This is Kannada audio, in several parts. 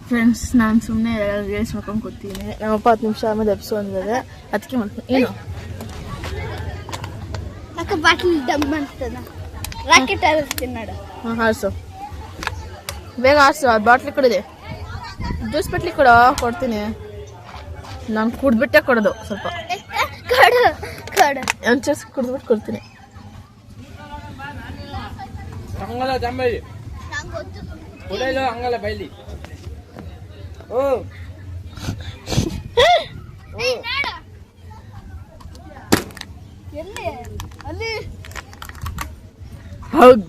ಫ್ರೆಂಡ್ಸ್, ನಾನು ಸುಮ್ಮನೆ ರೀಲ್ಸ್ ಮಾಡ್ಕೊಂಡು ಕೂತೀನಿ. ನಮ್ಮಪ್ಪ 10 ನಿಮಿಷ ಆಮೇಲೆ ಎಬ್ಸು ಅಂದಿದೆ, ಅದಕ್ಕೆ ಮಾಡ್ತೀನಿ. ಏನು ಬಾಟ್ಲಿ ಡಮ್ ಮಾಡ್ತಾನ ರಾಕೆಟ್ ಹಾರಿಸ್ತೀನಿ ನೋಡು. ಹಾರಿಸು, ಬೇಗ ಹಾರಿಸು. ಅದು ಬಾಟ್ಲಿ ಕೊಡಿದೆ, ಜ್ಯೂಸ್ ಬಾಟ್ಲಿ ಕೊಡ್ತೀನಿ. ನಾನು ಕುಡ್ಬಿಟ್ಟೆ ಕೊಡೋದು, ಸ್ವಲ್ಪ ಒಂಚೂರು ಕುಡ್ಬಿಟ್ಟು ಕೊಡ್ತೀನಿ. ಹೌದು,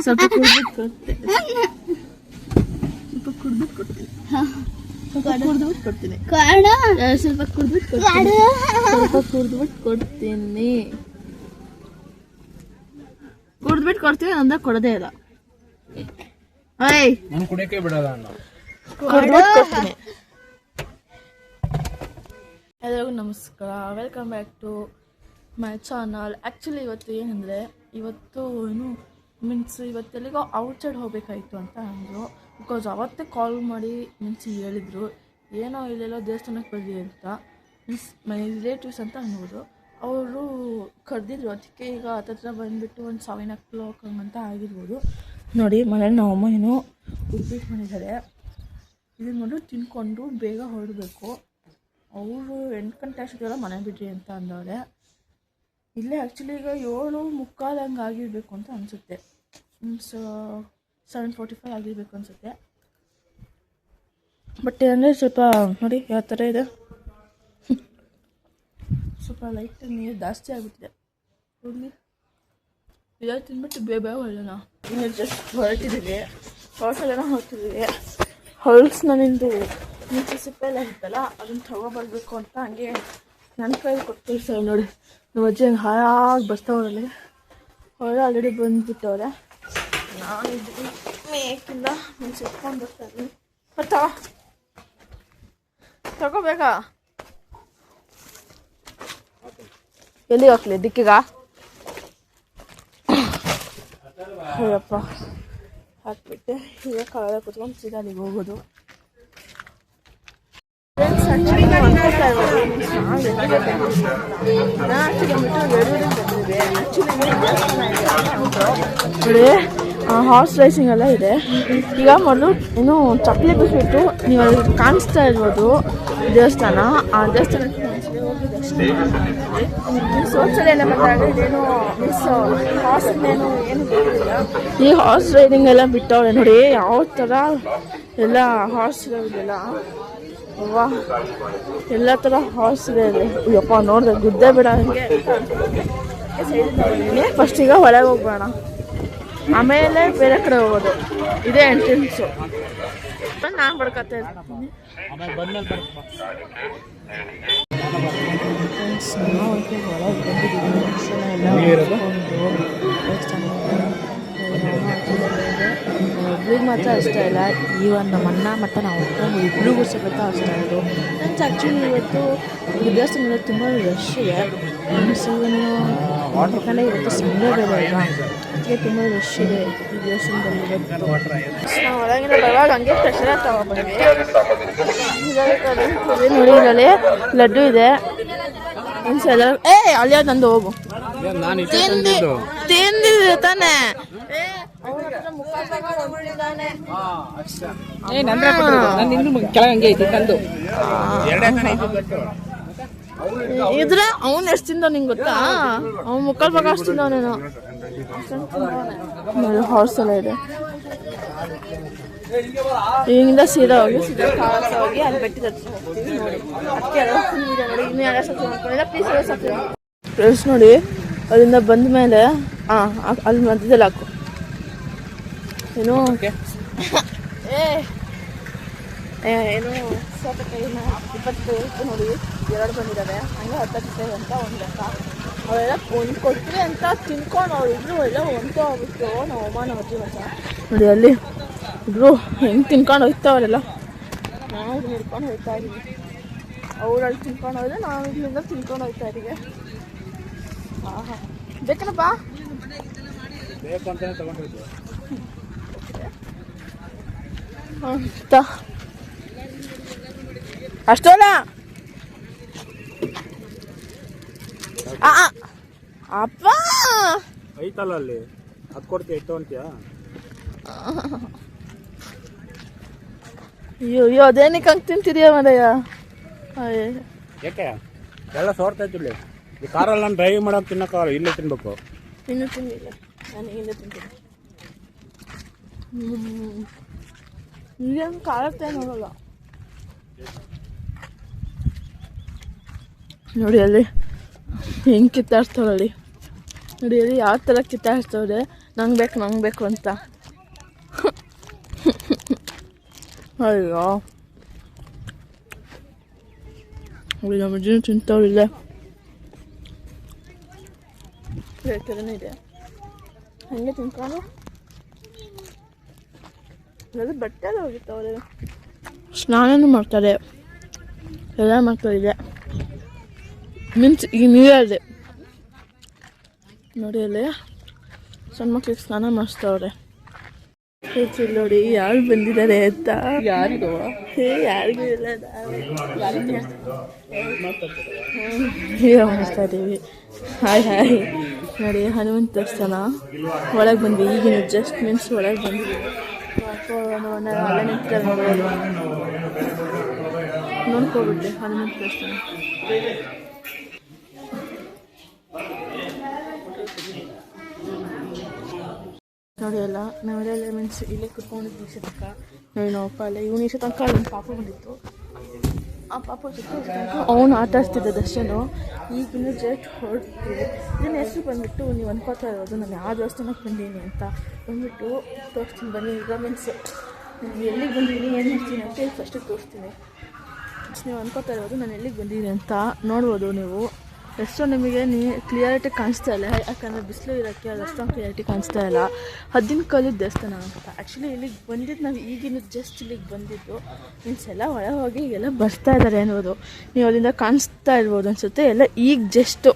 ಸ್ವಲ್ಪ ಕುಡ್ಬಿಟ್ಟು ಕೊಡ್ತೀನಿ. ಸ್ವಲ್ಪ ಕುಡ್ಬಿಟ್ಟು ಕೊಡ್ತೀನಿ ಅಂದ್ರೆ ಕೊಡೋದೇ ಇಲ್ಲ. ಕುಡಿಯಕ್ಕೆ ಬಿಡಲ್ಲ. ಎಲ್ಲರಿಗೂ ನಮಸ್ಕಾರ, welcome back to my channel. Actually ಇವತ್ತು ಏನಂದರೆ, ಇವತ್ತು ಇವತ್ತೆಲ್ಲಿಗೋ ಔಟ್ಸೈಡ್ ಹೋಗಬೇಕಾಯಿತು ಅಂತ ಅಂದರು. ಬಿಕಾಸ್ ಅವತ್ತೇ ಕಾಲ್ ಮಾಡಿ ಹೇಳಿದರು, ಏನೋ ಇಲ್ಲೆಲ್ಲೋ ದೇವಸ್ಥಾನಕ್ಕೆ ಬರ್ರಿ ಅಂತ. ಮೈ ರಿಲೇಟಿವ್ಸ್ ಅಂತ ಅನ್ಬೋದು. ಅವರು ಕರೆದಿದ್ರು, ಅದಕ್ಕೆ ಈಗ ಹತ್ತತ್ರ ಬಂದುಬಿಟ್ಟು ಒಂದು 7 o'clock ಅಂತ ಆಗಿರ್ಬೋದು. ನೋಡಿ, ಮನೇಲಿ ನಮ್ಮಮ್ಮ ಏನೋ ಉಪ್ಪಿಟ್ಟು ಮಾಡಿದ್ದಾರೆ. ಇದನ್ನು ನೋಡಿ ತಿನ್ಕೊಂಡು ಬೇಗ ಹೊರಡಬೇಕು. ಅವರು 8 ಗಂಟೆ ಅಷ್ಟೊತ್ತಿಗೆಲ್ಲ ಮನೆ ಬಿಡ್ರಿ ಅಂತ ಅಂದವ್ರೆ. ಇಲ್ಲೇ ಆ್ಯಕ್ಚುಲಿ ಈಗ 7:45 ಹಂಗೆ ಆಗಿರಬೇಕು ಅಂತ ಅನಿಸುತ್ತೆ. 7:45 ಆಗಿರಬೇಕು ಅನಿಸುತ್ತೆ. ಬಟ್ ಏನಂದರೆ ಸ್ವಲ್ಪ ನೋಡಿ ಯಾವ ಥರ ಇದೆ, ಸ್ವಲ್ಪ ಲೈಟ್ ನೀರು ಜಾಸ್ತಿ ಆಗಿಬಿಟ್ಟಿದೆ. ಹೋಗಲಿ, ಇದೆಲ್ಲ ತಿಂದ್ಬಿಟ್ಟು ಬೇಗ ಹೊರಡೋಣ. ಇನ್ನು ಜಸ್ಟ್ ಹೊರಟಿದ್ದೀವಿ, ಹೊರಟಿದ್ದೀವಿ. ಹೊಲ್ಸ್ನ ನಿಂದು ಮುಂಚೆ ಸಿಪ್ಪೆ ಎಲ್ಲ ಇತ್ತಲ್ಲ, ಅದನ್ನು ತಗೊಬರ್ಬೇಕು ಅಂತ ಹಂಗೆ ನನ್ನ ಕೈಲಿ ಕೊಡ್ತೀವಿ ಸರ್. ನೋಡಿ, ನಮ್ಮ ಅಜ್ಜಿ ಹಂಗೆ ಹಾಯಾಗಿ ಬರ್ತಾವ್ರಲ್ಲಿ. ಹೊರ ಆಲ್ರೆಡಿ ಬಂದುಬಿಟ್ಟವ್ರೆ. ನಾನು ಇದ್ದೀನಿ ಮೇಕಿಂದ ಮುಂಚೆ ಇಟ್ಕೊಂಡು ಬರ್ತಾ ಇದ್ದೀನಿ. ಮತ್ತು ತಗೋಬೇಕಾ? ಎಲ್ಲಿ ಹೋಗ್ಲಿ? ದಿಕ್ಕಿಗ? ಅಯ್ಯಪ್ಪ, ಹಾಕ್ಬಿಟ್ಟೆ. ಈಗ ಕಾಲ ಕುತ್ಕೊಂಡು ಸೀದಾ ಅಲ್ಲಿಗೆ ಹೋಗೋದು. ನೋಡಿ, ಹಾರ್ಸ್ ರೈಸಿಂಗ್ ಎಲ್ಲ ಇದೆ. ಈಗ ಮೊದಲು ಏನು ಚಪ್ಪಲಿ ಬಿಟ್ಬಿಟ್ಟು ನೀವು ಅಲ್ಲಿ ಕಾಣಿಸ್ತಾ ಇರ್ಬೋದು ದೇವಸ್ಥಾನ. ಆ ದೇವಸ್ಥಾನಕ್ಕೆ ಶೌಚಾಲಯ ಬಂದಾಗ ಇದೇನು ಹಾರ್ಸ್ನೇನು ಏನು ಗೊತ್ತಿಲ್ಲ. ಈ ಹಾರ್ಸ್ ರೈಡಿಂಗ್ ಎಲ್ಲ ಬಿಟ್ಟವ್ರೆ ನೋಡಿ, ಯಾವ ಥರ ಎಲ್ಲ ಹಾರ್ಸ್ ಇರೋದಿಲ್ಲ. ವಾ, ಎಲ್ಲ ಥರ ಹಾರ್ಸ್ ಇದೆ. ಯಪ್ಪ, ನೋಡಿದೆ ಗುದ್ದೆ ಬಿಡ ಹಂಗೆ. ಫಸ್ಟ್ ಈಗ ಒಳಗೆ ಹೋಗ್ಬೇಡ, ಆಮೇಲೆ ಬೇರೆ ಕಡೆ ಹೋಗೋದು. ಇದೇ ಎಂಟ್ರೆನ್ಸು. ನಾನು ಬಡ್ಕತ್ತೆ ಇರ್ತೀನಿ. ಒಬ್ರಿಗೆ ಮಾತ್ರ ಇಷ್ಟ ಇಲ್ಲ, ಈವನ್ ನಮ್ಮ ಅಣ್ಣ ಮತ್ತು ನಾವು ಒಬ್ಬರು ಇಬ್ಬರಿಗೂ ಸಮೇತ ಇಷ್ಟ ಇದು. ಫ್ರೆಂಡ್ಸ್, ಆ್ಯಕ್ಚುಲಿ ಇವತ್ತು ದೇವಸ್ಥಾನದಲ್ಲಿ ತುಂಬ ರಶ್ ಇದೆ. ಯಾಕಂದರೆ ಇವತ್ತು ಸಂಡೇ ಬೇರೆ ಅಲ್ವಾ, ಅದಕ್ಕೆ ತುಂಬ ರಶ್ ಇದೆ ಈ ದೇವಸ್ಥಾನದಲ್ಲಿ ಇವತ್ತು. ನಾವು ಹೊರಗಿನ ಬರುವಾಗ ಹಂಗೆ ಸ್ಪೆಷಲಾಗಿ ತಗೊಬಂದ್ವಿ. ನೋಡಿ, ಇದರಲ್ಲಿ ಲಡ್ಡು ಇದೆ. ಎಲ್ಲ ಅಲ್ಲಿ ನಂದು ಹೋಗು ತಿಂದಿದೆ ತಾನೆ. ಇದ್ರೆ ಅವನ್ ಎಷ್ಟು ತಿಂದ ನಿಂಗೆ ಗೊತ್ತಾ? ಅವ್ನು ಮುಕ್ಕಾಲ್ ಭಾಗ ಅಷ್ಟು ತಿಂದವನೇನು. ಹಾರ್ಸ್ ಎಲ್ಲ ಇದೆ. ಇಲ್ಲಿಂದ ಸೀದಾ ಹೋಗಿ ಅಲ್ಲಿ ಬೆಟ್ಟಿ ಹೋಗ್ತೀವಿ. ನೋಡಿ, ಅದಕ್ಕೆ ಎಲ್ಲ ಇದೆ ನೋಡಿ. ಇನ್ನೂ ಯಾರು ಸಬ್ಸ್ಕ್ರೈಬ್ ಮಾಡ್ಕೊಂಡಿಲ್ಲ ಪ್ಲೀಸ್ ಸಬ್ಸ್ಕ್ರೈಬ್. ಫ್ರೆಂಡ್ಸ್ ನೋಡಿ, ಅಲ್ಲಿಂದ ಬಂದ ಮೇಲೆ ಅಲ್ಲಿ ಮಧ್ಯದಲ್ಲಿ ಹಾಕು. ಏನು ಏನು ಸೌತೆಕಾಯಿನ 20 ರೂಪಾಯಿ ನೋಡಿ, 2 ಬಂದಿದ್ದಾವೆ. ಹಂಗೆ 10 ರೂಪಾಯಿ ಅಂತ ಒಂದು ಲೆಕ್ಕ. ಅವೆಲ್ಲ ಒಂದು ಕೊಟ್ಟರೆ ಅಂತ ತಿನ್ಕೊಂಡು ಅವ್ರು ಇಬ್ಬರು ಎಲ್ಲ ಒಂದು ಹೋಗ್ಬಿಟ್ಟು ನಾವು ಅಮ್ಮ ನಮ್ಮ ಅಜ್ಜಿ ಮಚ್ಚ ನೋಡಿ, ಅಲ್ಲಿ ಇಬ್ಬರು ಹೆಂಗೆ ತಿನ್ಕೊಂಡು ಹೋಗ್ತಾವಲ್ಲ. ನಾವು ಹಿಡ್ಕೊಂಡು ಹೋಗ್ತಾ ಇದ್ದೀವಿ. ಅವರಲ್ಲಿ ತಿನ್ಕೊಂಡು ಹೋದ್ರೆ ನಾವು ಇಲ್ಲಿಂದ ತಿನ್ಕೊಂಡು ಹೋಗ್ತಾ ಇದ್ದೀವಿ. ಆಹಾ, ಬೇಕನಪ್ಪ ಬೇಕು ಅಂತಲೇ ತಗೊಂಡಿದ್ವಿ. ಅಂತ ಅಷ್ಟೋಲ್ಲ ಅಪ್ಪ ಐತಲ್ಲ ಅಲ್ಲಿ ಅದು ಕೊಡ್ತೀಯ ಇಟ್ಟು ಅಂತೀಯಾ? ಅಯ್ಯೋ ಅದೇನಕ್ಕೆ ಹಂಗೆ ತಿಂತಿದೀಯ ಮರಯ್ಯ? ಯಾಕೆ ಎಲ್ಲ ಸೋರ್ತೈತಿಲ್ಲಿ ಈ ಕಾರಲ್ಲಿ ನಾನು ಡ್ರೈವ್ ಮಾಡೋಕೆ ತಿನ್ನೋಕ್ಕಾಗಲ್ಲ, ಇಲ್ಲೇ ತಿನ್ಬೇಕು. ಇನ್ನೂ ತಿಂದಿಲ್ಲ, ನಾನು ಇಲ್ಲೇ ತಿಂತೀನಿ. ಇಲ್ಲೇನು ಕಾಲತ್ತೆ ನೋಡಲ್ಲ. ನೋಡಿ ಅಲ್ಲಿ ಹೆಂಗೆ ಕಿತ್ತಾಡ್ತಾವಲ್ಲಿ, ನೋಡಿ ಅಲ್ಲಿ ಯಾವ ಥರ ಕಿತ್ತಾಡ್ತವ್ರೆ, ನಂಗೆ ಬೇಕು ಅಂತ. ಅಯ್ಯೋ ನಮ್ಮ ಅಜ್ಜಿನೂ ತಿಂತವ್ರಿಲ್ಲ, ಬೇಕಾದ್ರೆ ಇದೆ ಹಂಗೆ ತಿನ್ಕೊಂಡು ಎಲ್ಲ ಬಟ್ಟೆ ಎಲ್ಲ ಹೋಗಿರ್ತಾವ್ರೆ, ಸ್ನಾನನೂ ಮಾಡ್ತಾರೆ, ಎಲ್ಲ ಮಾಡ್ತಾಯಿದೆ. ಮೀನ್ಸ್ ಈಗ ನೀರಲ್ಲದೆ ನೋಡಿ ಅಲ್ಲಿ ಸಣ್ಣ ಮಕ್ಳಿಗೆ ಸ್ನಾನ ಮಾಡಿಸ್ತವ್ರೆ. ನೋಡಿ ಯಾರು ಬಂದಿದ್ದಾರೆ ಅಂತ, ಯಾರಿಗೂ ಇಲ್ಲ ಮಾಡ್ತಾ ಇದ್ದೀವಿ. ಹಾಯ್ ನೋಡಿ ಹನುಮಂತ ದೇವಸ್ಥಾನ ಒಳಗೆ ಬಂದ್ವಿ, ಈಗಿನ ಜಸ್ಟ್ ಮೀನ್ಸ್ ಒಳಗೆ ಬಂದ್ವಿ. ಅಲ್ಲೇ ನಿಂತಿದ್ದಾರೆ ನೋಡ್ಕೊಬಿಟ್ಟೆ ಹನುಮಂತ ದೇವಸ್ಥಾನ. ನೋಡಿ ಅಲ್ಲ ನಾವೆಲ್ಲ ಮೀನ್ಸ್ ಇಲ್ಲೇ ಕುತ್ಕೊಂಡಿದ್ವಿ ಈಶ ತನಕ. ನೋಡಿ ನಾವಪ್ಪ ಅಲ್ಲ ಇವನು ಈಶ ತನಕ ಒಂದು ಪಾಪ ಬಂದಿತ್ತು, ಆ ಪಾಪ ಜೊತೆ ಅವನು ಆಟ ಆಡ್ತಿದ್ದ ದರ್ಶನು. ಈಗಿನ ಜಸ್ಟ್ ಹೊರಡ್ತು. ನನ್ನ ಹೆಸರು ಬಂದುಬಿಟ್ಟು ನೀವು ಅನ್ಕೋತಾ ಇರೋದು ನಾನು ಯಾವ ದೇವಸ್ಥಾನಕ್ಕೆ ಬಂದೀನಿ ಅಂತ ಬಂದುಬಿಟ್ಟು ತೋರಿಸ್ತೀನಿ ಬನ್ನಿ. ಈಗ ಮೀನ್ಸ್ ಎಲ್ಲಿಗೆ ಬಂದೀನಿ ಏನು ಮಾಡ್ತೀನಿ ಅಂತ ಫಸ್ಟಿಗೆ ತೋರಿಸ್ತೀನಿ. ನೀವು ಅನ್ಕೋತಾ ಇರೋದು ನಾನು ಎಲ್ಲಿಗೆ ಬಂದೀನಿ ಅಂತ ನೋಡ್ಬೋದು ನೀವು. ಎಷ್ಟೋ ನಿಮಗೆ ಕ್ಲಿಯರಿಟಿ ಕಾಣಿಸ್ತಾ ಇಲ್ಲ, ಯಾಕಂದರೆ ಬಿಸಿಲು ಇರೋಕ್ಕೆ ಅದು ಅಷ್ಟೊಂದು ಕ್ಲಿಯರಿಟಿ ಕಾಣಿಸ್ತಾ ಇಲ್ಲ. 10 ಕಾಲದ ದೇವಸ್ಥಾನ ಅಂತ. ಆ್ಯಕ್ಚುಲಿ ಇಲ್ಲಿಗೆ ಬಂದಿದ್ದು ನಾವು ಈಗಿನ ಜಸ್ಟ್ ಇಲ್ಲಿಗೆ ಬಂದಿದ್ದು ಮೀನ್ಸ್ ಎಲ್ಲ ಒಳಗೆ ಹೋಗಿ ಎಲ್ಲ ಬರ್ತಾ ಇದ್ದಾರೆ ಅನ್ನೋದು ನೀವು ಅಲ್ಲಿಂದ ಕಾಣಿಸ್ತಾ ಇರ್ಬೋದು ಅನಿಸುತ್ತೆ. ಎಲ್ಲ ಈಗ ಜಸ್ಟು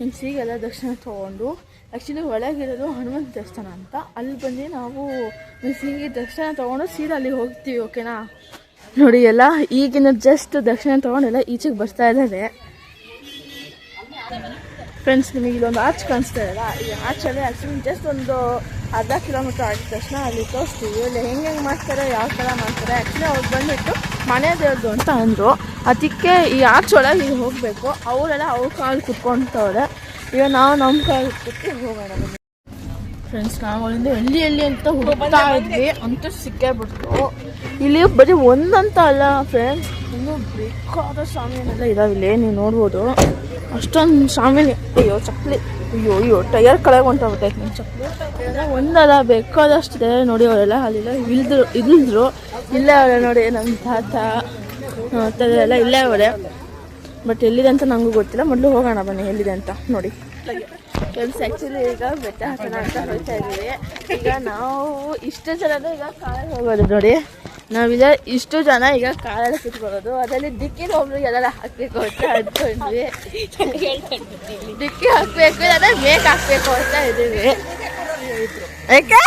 ಮೀನ್ಸ್ ಈಗೆಲ್ಲ ದರ್ಶನ ತೊಗೊಂಡು ಆ್ಯಕ್ಚುಲಿ ಒಳಗಿರೋದು ಹನುಮಂತ ದೇವಸ್ಥಾನ ಅಂತ. ಅಲ್ಲಿ ಬಂದು ನಾವು ಮೀನ್ಸ್ ಹೀಗೆ ದರ್ಶನ ತೊಗೊಂಡು ಸೀದಾ ಅಲ್ಲಿಗೆ ಹೋಗ್ತೀವಿ. ಓಕೆನಾ? ನೋಡಿ ಎಲ್ಲ ಈಗಿನ ಜಸ್ಟ್ ದರ್ಶನ ತೊಗೊಂಡೆಲ್ಲ ಈಚೆಗೆ ಬರ್ತಾ ಇದ್ದಾರೆ ಫ್ರೆಂಡ್ಸ್. ನಿಮಗೆ ಇಲ್ಲೊಂದು ಆರ್ಚ್ ಕಾಣಿಸ್ತಾ ಇಲ್ಲ, ಈ ಆರ್ಚಲ್ಲಿ ಆ್ಯಕ್ಚುಲಿ ಜಸ್ಟ್ ಒಂದು ಅರ್ಧ ಕಿಲೋಮೀಟರ್ ಆಗಿದ ತಕ್ಷಣ ಅಲ್ಲಿ ತೋರಿಸ್ತೀವಿ ಅಲ್ಲಿ ಹೆಂಗೆ ಮಾಡ್ತಾರೆ, ಯಾವ ಥರ ಮಾಡ್ತಾರೆ. ಆ್ಯಕ್ಚುಲಿ ಅವ್ರು ಬಂದುಬಿಟ್ಟು ಮನೆ ದೇವ್ರದ್ದು ಅಂತ ಅಂದರು, ಅದಕ್ಕೆ ಈ ಆರ್ಚ್ ಒಳಗೆ ಈಗ ಹೋಗಬೇಕು. ಅವರೆಲ್ಲ ಅವ್ರ ಕಾಲು ಕುತ್ಕೊಳ್ತವ್ರೆ. ಈಗ ನಾವು ನಮ್ಮ ಕಾಲು ಕೂತ್ಕೊಂಡು ಹೋಗೋಣ ಬನ್ನಿ ಫ್ರೆಂಡ್ಸ್. ನಾವು ಅಲ್ಲಿಂದ ಎಲ್ಲಿ ಅಂತ ಹುಡುಕ್ತಾ ಇದ್ವಿ, ಅಂತೂ ಸಿಕ್ಕೇ ಬಿಡ್ತು. ಇಲ್ಲಿ ಬರೀ ಒಂದಂತ ಅಲ್ಲ ಫ್ರೆಂಡ್ಸ್, ಇನ್ನೂ ಬೇಕಾದ ಸಾಮಾನೆಲ್ಲ ಇದಾವೆ ಇಲ್ಲಿ, ನೀವು ನೋಡ್ಬೋದು. ಅಷ್ಟೊಂದು ಸಾಮಾನು. ಅಯ್ಯೋ ಚಪ್ಪಲಿ, ಅಯ್ಯೋ ಟಯರ್ ಕೆಳಗೆ ಹೊಂಟೋಗ್ಬಿಟ್ಟೈತೆ ನಿಮ್ಮ ಚಪ್ಪಲಿ. ಒಂದಲ್ಲ ಬೇಕಾದಷ್ಟಿದೆ ನೋಡಿ. ಅವರೆಲ್ಲ ಅಲ್ಲೆಲ್ಲ ಇಳಿದ್ರು ಇಲ್ಲೇ ಅವರೇ ನೋಡಿ. ನಮ್ಮ ತಾತ ಎಲ್ಲ ಇಲ್ಲೇ ಅವರೇ, ಬಟ್ ಎಲ್ಲಿದೆ ಅಂತ ನನಗೂ ಗೊತ್ತಿಲ್ಲ. ಮೊದಲು ಹೋಗೋಣ ಬನ್ನಿ ಎಲ್ಲಿದೆ ಅಂತ ನೋಡಿ. ಫ್ರೆಂಡ್ಸ್ ಆ್ಯಕ್ಚುಲಿ ಈಗ ಬೆಟ್ಟ ಹಾಕೋಣ ಅಂತ ಹೋಗ್ತಾ ಇದ್ದೀವಿ. ಈಗ ನಾವು ಇಷ್ಟು ಜನನೂ ಈಗ ಕಾರಲ್ಲಿ ಹೋಗೋದು ನೋಡಿ. ನಾವೀಗ ಇಷ್ಟು ಜನ ಈಗ ಕಾರಲ್ಲಿ ಕುತ್ಕೊಳ್ಳೋದು, ಅದರಲ್ಲಿ ದಿಕ್ಕಿನ ಒಬ್ರು ಎಲ್ಲೆಲ್ಲ ಹಾಕಬೇಕು ಅಂತ ಅಂದ್ಕೊಂಡ್ವಿ. ಡಿಕ್ಕಿ ಹಾಕಬೇಕು ಇಲ್ಲ ಮೇಕ್ ಹಾಕಬೇಕು ಅಂತ ಇದ್ದೀವಿ. ಯಾಕೆ